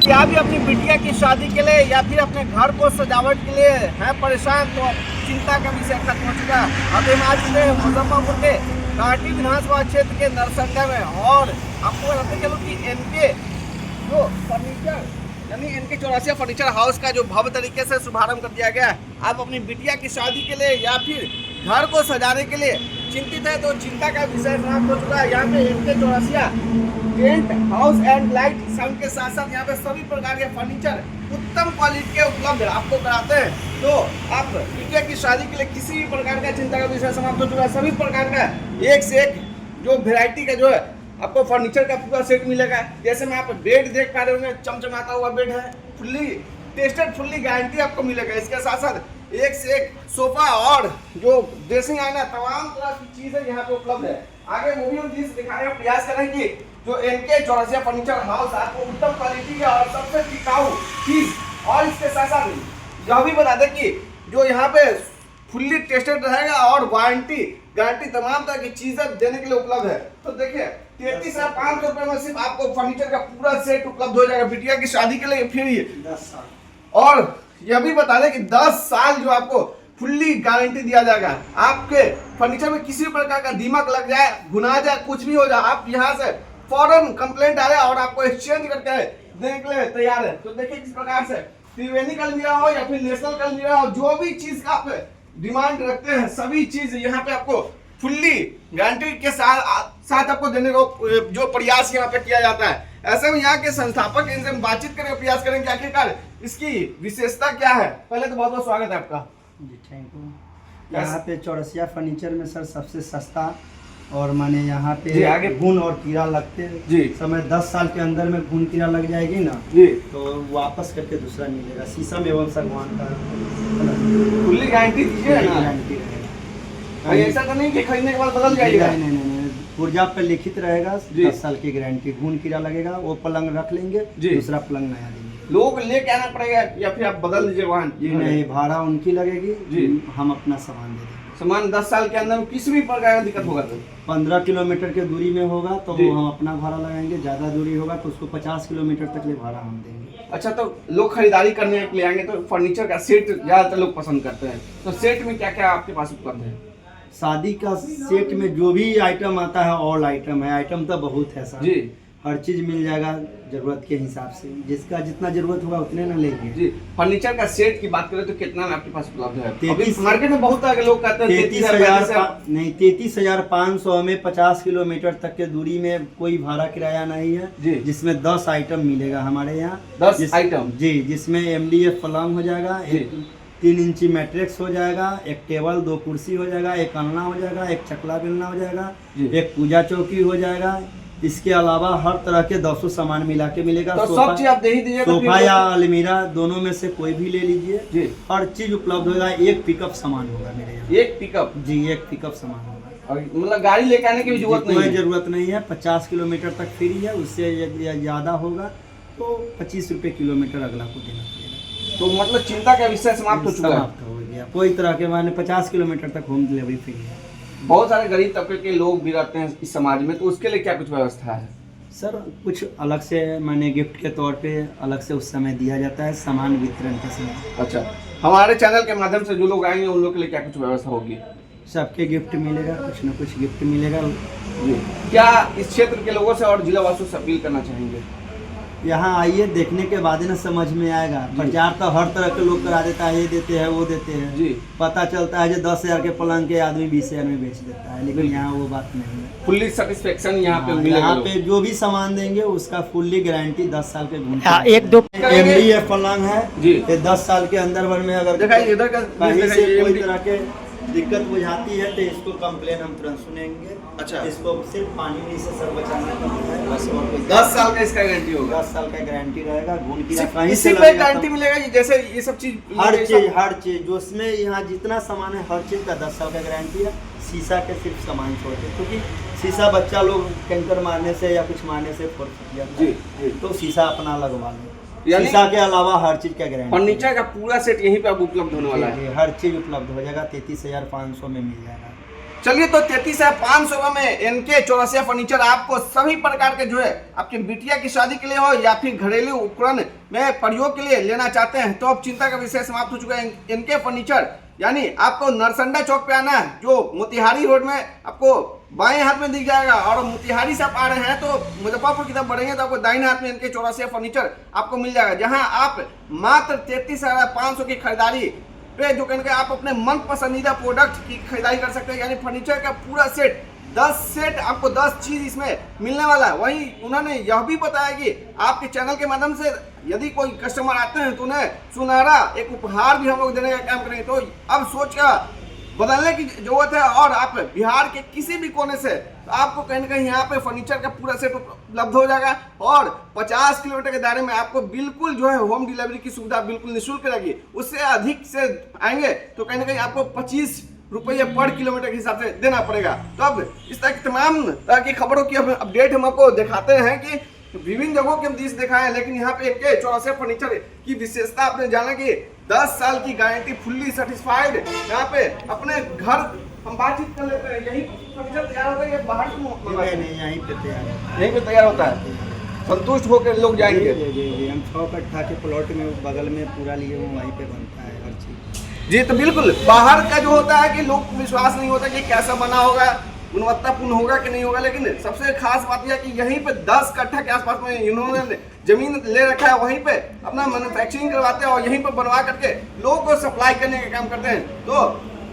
क्या भी अपनी बिटिया की शादी के लिए या फिर अपने घर को सजावट के लिए है परेशान, तो चिंता का विषय खत्म हो चुका है। अब हम आज से मुजफ्फरपुर के कांटी विधानसभा क्षेत्र के नरसंडा में, और आपको बताते चलो कि एनके जो फर्नीचर यानी एनके चौरासिया फर्नीचर हाउस का जो भव्य तरीके से शुभारंभ कर दिया गया है। आप अपनी बिटिया की शादी के लिए या फिर घर को सजाने के लिए चिंतित है तो चिंता का विषय समाप्त हो चुका है। यहाँ पे NK Chaurasia tent house and light sound के साथ साथ यहाँ पे सभी प्रकार के फर्नीचर उत्तम क्वालिटी के उपलब्ध आपको कराते हैं। तो आप बिटिया की शादी के लिए किसी भी प्रकार का चिंता का विषय समाप्त हो चुका है। सभी प्रकार का एक से एक जो वेराइटी का जो है आपको फर्नीचर का पूरा सेट मिलेगा। जैसे मैं आप बेड देख पा रहे होंगे, चमचमाता हुआ बेड है, फुल्ली टेस्टेड, फुल्ली गारंटी आपको मिलेगा। इसके साथ साथ एक से एक सोफा और जो ड्रेसिंग आईना, तमाम तरह की चीजें यहाँ पे उपलब्ध है। आगे वो भी हम चीज दिखाने का प्रयास करेंगे। जो एनके चौरासिया फर्नीचर हाउस आपको उत्तम क्वालिटी का और सबसे टिकाऊ चीज, और इसके साथ साथ यह भी बता दें कि जो यहाँ पे फुल्ली टेस्टेड रहेगा और वारंटी गारंटी तमाम तरह की चीजें देने के लिए उपलब्ध है। तो देखिए 33,500 रुपए में सिर्फ आपको फर्नीचर का पूरा सेट उपलब्ध हो जाएगा बिटिया की शादी के लिए फ्री 10 साल। और यह भी बता दें कि 10 साल जो आपको फुल्ली गारंटी दिया जाएगा। आपके फर्नीचर में किसी प्रकार का दीमक लग जाए, घुना जाए, कुछ भी हो जाए, आप यहाँ से फौरन कंप्लेंट आ रहा है और आपको एक्सचेंज करके देने के लिए तैयार है। तो देखिए किस प्रकार से त्रिवेणी कलमिया हो या फिर नेशनल कलमिया हो, जो भी चीज का आप डिमांड रखते हैं सभी चीज यहाँ पे आपको फुल्ली गारंटी के साथ आपको देने को जो प्रयास यहाँ पे किया जाता है। ऐसे में यहाँ के संस्थापक इनसे बातचीत करने का प्रयास करेंगे आखिरकार इसकी विशेषता क्या है। पहले तो बहुत बहुत स्वागत है आपका जी। Thank you. यहाँ पे चौरसिया फर्नीचर में सर सबसे सस्ता और माने यहाँ पे आगे घुन और कीड़ा लगते जी समय 10 साल के अंदर में घुन कीड़ा लग जाएगी ना जी, तो वापस करके दूसरा मिलेगा। शीशम एवं सागवान का फुल्ली गारंटी दीजिए ना। गारंटी रहेगा, ऐसा तो नहीं कि खरीदने के बाद बदल जाएगा। नहीं, पुर्जा पे लिखित रहेगा 10 साल की गारंटी। घुन कीड़ा लगेगा वो पलंग रख लेंगे, दूसरा पलंग नया देंगे। लोग लेके आना पड़ेगा या फिर आप बदल दीजिए वहाँ? नहीं, भाड़ा उनकी लगेगी जी, हम अपना सामान दे देंगे। सामान 10 साल के अंदर किसी भी प्रकार का दिक्कत होगा तो 15 किलोमीटर के दूरी में होगा तो हम अपना भाड़ा लगाएंगे। ज़्यादा दूरी होगा तो उसको 50 किलोमीटर तक ले भाड़ा हम देंगे। अच्छा, तो लोग खरीदारी करने के लिए आएंगे तो फर्नीचर का सेट ज़्यादातर लोग पसंद करते हैं, तो सेट में क्या क्या आपके पास उपलब्ध है? शादी का सेट में जो भी आइटम आता है ऑल आइटम है। आइटम तो बहुत है सर जी, हर चीज़ मिल जाएगा ज़रूरत के हिसाब से। जिसका जितना ज़रूरत होगा उतने ना लेंगे जी। फर्नीचर का सेट की बात करें तो कितना में आपके पास उपलब्ध है? 33 मार्केट में बहुत तरह के लोग कहते हैं 33,500 में 50 किलोमीटर तक के दूरी में कोई भाड़ा किराया नहीं है जी, जिसमें 10 आइटम मिलेगा हमारे यहाँ। 10 आइटम जी, जिसमें MDF पलंग हो जाएगा, एक 3 इंची मैट्रिक्स हो जाएगा, एक टेबल 2 कुर्सी हो जाएगा, एक अलना हो जाएगा, एक चकला बेलना हो जाएगा, एक पूजा चौकी हो जाएगा। इसके अलावा हर तरह के 200 सामान मिला के मिलेगा। तो सब चीज आप दे ही दीजिए। सोफा या अलमीरा दोनों में से कोई भी ले लीजिए जी, हर चीज उपलब्ध होगा। एक पिकअप सामान होगा मेरे यहाँ। एक पिकअप? जी, एक पिकअप सामान होगा। और मतलब गाड़ी लेके आने की भी जरूरत नहीं है? कोई जरूरत नहीं है। 50 किलोमीटर तक फ्री है, उससे ज्यादा होगा तो 25 रुपये किलोमीटर अगला को देना पड़ेगा। तो मतलब चिंता का विषय समाप्त हो चुका है? समाप्त हो गया। कोई तरह के माने 50 किलोमीटर तक होम डिलीवरी फ्री है। बहुत सारे गरीब तबके के लोग भी रहते हैं इस समाज में, तो उसके लिए क्या कुछ व्यवस्था है? सर कुछ अलग से माने गिफ्ट के तौर पे अलग से उस समय दिया जाता है सामान वितरण के समय। अच्छा, हमारे चैनल के माध्यम से जो लोग आएंगे उन लोग के लिए क्या कुछ व्यवस्था होगी? सबके गिफ्ट मिलेगा, कुछ न कुछ गिफ्ट मिलेगा जी। क्या इस क्षेत्र के लोगों से और जिला वासियों से अपील करना चाहेंगे? यहाँ आइए, देखने के बाद ही ना समझ में आएगा। प्रचार तो हर तरह के लोग करा देता है, ये देते हैं वो देते हैं जी, पता चलता है जो 10,000 के पलंग के आदमी 20,000 में बेच देता है, लेकिन यहाँ वो बात नहीं है। फुल्ली सेटिस्फेक्शन यहाँ पे मिलेगा। यहाँ पे जो भी सामान देंगे उसका फुल्ली गारंटी 10 साल के घूम। 1-2 MDF पलंग है जी, ये 10 साल के अंदर भर में अगर इधर का कहीं से कोई तरह के दिक्कत बुझाती है तो इसको कंप्लेन हम तुरंत सुनेंगे। अच्छा, इसको सिर्फ पानी से सर बचाना है बस। और 10 साल का इसका गारंटी होगा? 10 साल का गारंटी रहेगा। घून की इसी पे गारंटी मिलेगा जैसे ये सब चीज? हर चीज जो उसमें यहाँ जितना सामान है हर चीज का 10 साल का गारंटी है। शीशा के सिर्फ सामान छोड़ते, क्योंकि शीशा बच्चा लोग कैंकर मारने से या कुछ मारने से फोड़ जाता है, तो शीशा अपना लगवा लो। शीशा के अलावा हर चीज का गारंटी। फर्नीचर का पूरा सेट यहीं पे अब उपलब्ध होने वाला है? हर चीज उपलब्ध हो जाएगा। 33,500 में मिल जाएगा। चलिए तो 33,500 में इनके चौरसिया फर्नीचर आपको सभी प्रकार के जो है आपकी बिटिया की शादी के लिए हो या फिर घरेलू उपकरण में प्रयोग के लिए लेना चाहते हैं तो अब चिंता का विषय समाप्त हो चुका है। इनके फर्नीचर यानी आपको नरसंडा चौक पे आना है, जो मोतिहारी रोड में आपको बाएं हाथ में दिख जाएगा, और मोतिहारी से आप आ रहे हैं तो मुजफ्फरपुर की तरफ बढ़ेंगे तो आपको दाहिने हाथ में इनके चौरसिया फर्नीचर आपको मिल जाएगा, जहां आप मात्र 33,500 की खरीदारी पे जो कहने आप अपने मन पसंदीदा प्रोडक्ट की खरीदारी कर सकते हैं। यानी फर्नीचर का पूरा सेट 10 सेट आपको 10 चीज इसमें मिलने वाला है। वहीं उन्होंने यह भी बताया कि आपके चैनल के माध्यम से यदि कोई कस्टमर आते हैं तो उन्हें सुनहरा एक उपहार भी हम लोग देने का काम करेंगे। तो अब सोच का बदलने की जरूरत है, और आप बिहार के किसी भी कोने से तो आपको कहीं ना कहीं यहाँ पे फर्नीचर का पूरा सेट उपलब्ध हो जाएगा, और 50 किलोमीटर के दायरे में आपको बिल्कुल जो है होम डिलीवरी की सुविधा बिल्कुल निःशुल्क रहेगी। उससे अधिक से आएंगे तो कहीं ना कहीं आपको 25 रुपये पर किलोमीटर के हिसाब से देना पड़ेगा। तो अब इस तरह की तमाम तरह की खबरों की अपडेट हम आपको दिखाते हैं कि विभिन्न जगहों के हम दृश्य दिखाए, लेकिन यहाँ पे इनके चौरसिया फर्नीचर की विशेषता आपने जाना कि 10 साल की गारंटी, फुल्ली सेटिस्फाइड। यहाँ पे अपने घर हम बातचीत कर लेते हैं, यही फर्नीचर तैयार होता है या बाहर से? नहीं, यहीं पे तैयार है। यहीं पे तैयार होता है, संतुष्ट होकर लोग जाएंगे। जी, हम 6 कट्ठा के प्लॉट में बगल में पूरा लिए वो वहीं पे बनता है हर चीज़। जी, तो बिल्कुल बाहर का जो होता है कि लोग विश्वास नहीं होता कि कैसा बना होगा, गुणवत्तापूर्ण होगा कि नहीं होगा, लेकिन सबसे खास बात यह कि यहीं पे 10 कट्ठा के आसपास में इन्होंने जमीन ले रखा है, वहीं पे अपना मैन्युफैक्चरिंग करवाते हैं और यहीं पे बनवा करके लोगों को सप्लाई करने का काम करते हैं। तो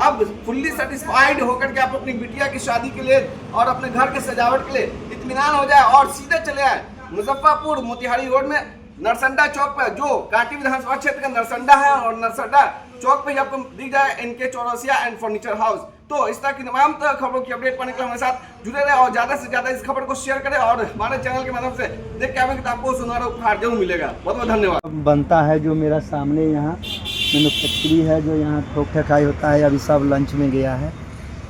अब फुल्ली सेटिस्फाइड होकर के आप अपनी बिटिया की शादी के लिए और अपने घर के सजावट के लिए इत्मीनान हो जाए और सीधे चले आए मुजफ्फरपुर मोतिहारी रोड में नरसंडा चौक पर, जो कांटी विधानसभा क्षेत्र का नरसंडा है, और नरसंडा चौक पे आपको दिख जाए इनके चौरसिया एंड फर्नीचर हाउस। तो इस तरह की तमाम तरह खबरों की अपडेट पाने के लिए हमारे साथ जुड़े रहे और ज्यादा से ज्यादा इस खबर को शेयर करें, और हमारे चैनल के माध्यम से देख के आवेंगे तो आपको सुनहरा उपहार जरूर मिलेगा। बहुत बहुत धन्यवाद। बनता है जो मेरा सामने यहाँ मैन्युफैक्चरी है, जो यहाँ ठोक ठकाई होता है, अभी सब लंच में गया है।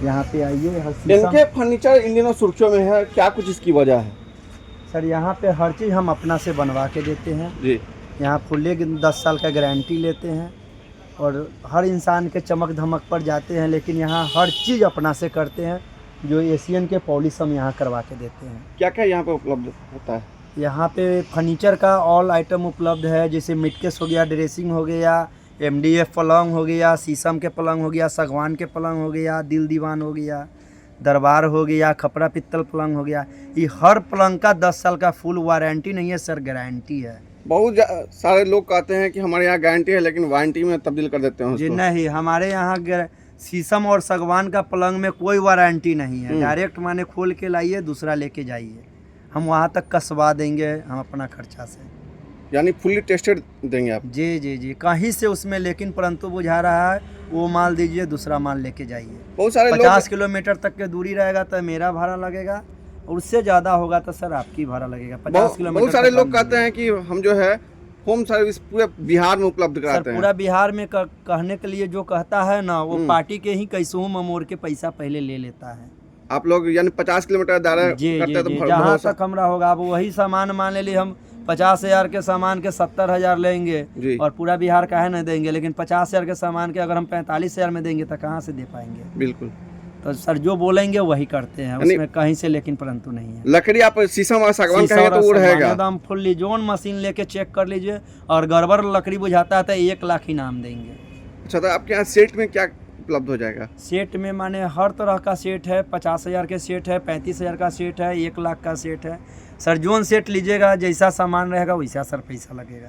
यहाँ पे आइए। इनके फर्नीचर इन दिनों सुर्खियों में है, क्या कुछ इसकी वजह है? सर यहाँ पे हर चीज़ हम अपना से बनवा के देते हैं जी। यहाँ फुल्ले 10 साल का गारंटी लेते हैं, और हर इंसान के चमक धमक पर जाते हैं, लेकिन यहाँ हर चीज़ अपना से करते हैं। जो एशियन के पॉलिश हम यहाँ करवा के देते हैं। क्या क्या यहाँ पे उपलब्ध होता है? यहाँ पे फर्नीचर का ऑल आइटम उपलब्ध है, जैसे मिटकेस हो गया, ड्रेसिंग हो गया, MDF पलंग हो गया, शीशम के पलंग हो गया, सागवान के पलंग हो गया, दिल दीवान हो गया, दरबार हो गया, खपरा पित्तल पलंग हो गया। ये हर पलंग का 10 साल का फुल वारंटी नहीं है सर, गारंटी है। बहुत सारे लोग कहते हैं कि हमारे यहाँ गारंटी है, लेकिन वारंटी में तब्दील कर देते हैं जी नहीं, हमारे यहाँ शीशम और सागवान का पलंग में कोई वारंटी नहीं है। डायरेक्ट माने खोल के लाइए, दूसरा लेके जाइए, हम वहाँ तक कसवा देंगे हम अपना खर्चा से। यानी फुल्ली टेस्टेड देंगे आप? जी जी जी, कहीं से उसमें, लेकिन परंतु बुझा रहा है वो माल दीजिए, दूसरा माल लेके जाइए। बहुत सारे 50 किलोमीटर तक के दूरी रहेगा तो मेरा भाड़ा लगेगा, और उससे ज़्यादा होगा तो सर आपकी भाड़ा लगेगा। 50 किलोमीटर। बहुत सारे लोग कहते हैं कि हम जो है होम सर्विस पूरे बिहार में उपलब्ध कराते हैं। पूरा बिहार में कहने के लिए जो कहता है ना, वो पार्टी के ही कैसों ममोड़ के पैसा पहले ले लेता है। आप लोग यानी 50 किलोमीटर दायरा करते हैं तो जहाँ तक हमरा होगा, अब वही सामान मान ली हम 50,000 के सामान के 70,000 लेंगे, और पूरा बिहार का है नहीं देंगे, लेकिन 50,000 के सामान के अगर हम 45,000 में देंगे तो कहाँ से दे पाएंगे? बिल्कुल। तो सर जो बोलेंगे वही करते हैं, उसमें कहीं से लेकिन परंतु नहीं है। लकड़ी आप शीशम और सागवान कहेंगे तो वो रहेगा एकदम फुल्ली। जोन मशीन लेके चेक कर लीजिए, और गड़बड़ लकड़ी बुझाता है तो 1 लाख इनाम देंगे। अच्छा, तो आपके यहाँ सेट में क्या उपलब्ध हो जाएगा? सेट में माने हर तरह का सेट है। 50,000 के सेट है, 35,000 का सेट है, 1 लाख का सेट है। सर जोन सेट लीजिएगा, जैसा सामान रहेगा वैसा सर पैसा लगेगा।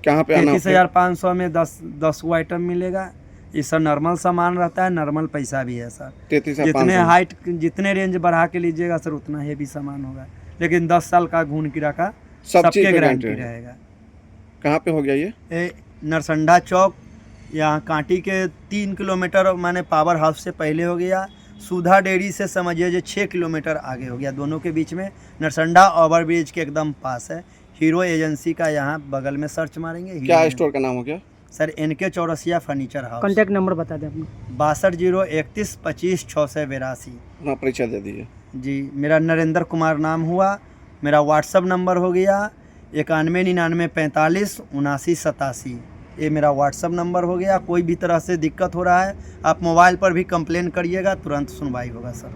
कहाँ पे आना? 33,500 में 10 वो आइटम मिलेगा। ये सर नॉर्मल सामान रहता है, नॉर्मल पैसा भी है सर। 33,500 जितने हाइट, जितने रेंज बढ़ा के लीजिएगा सर उतना हेवी सामान होगा, लेकिन 10 साल का घून किरा का सबके गारंटी रहेगा। कहाँ पे हो गया ये? नरसंडा चौक, यहाँ कांटी के 3 किलोमीटर माने पावर हाउस से पहले हो गया। सुधा डेयरी से समझिए जो 6 किलोमीटर आगे हो गया, दोनों के बीच में। नरसंडा ओवरब्रिज के एकदम पास है। हीरो एजेंसी का यहाँ बगल में सर्च मारेंगे। क्या स्टोर का नाम हो गया? सर इनके Chaurasia furniture house. Contact number बता दें अपना। 6201312682। हाँ, परिचय दे दीजिए। जी, मेरा नरेंद्र कुमार नाम हुआ। मेरा व्हाट्सअप नंबर हो गया 9199457987। ये मेरा व्हाट्सअप नंबर हो गया। कोई भी तरह से दिक्कत हो रहा है आप मोबाइल पर भी कंप्लेन करिएगा, तुरंत सुनवाई होगा सर।